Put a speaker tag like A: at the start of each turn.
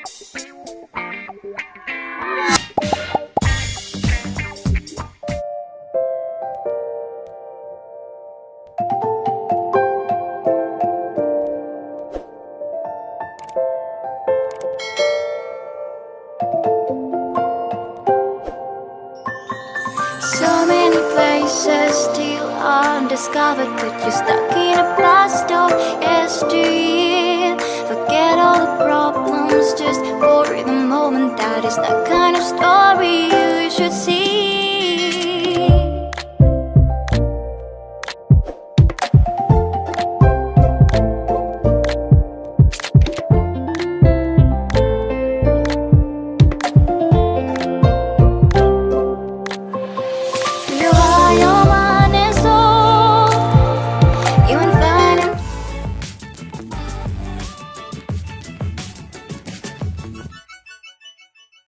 A: So many places still undiscovered, but you're stuck in a past of yesteryear. Forget all the problems just for the moment that is not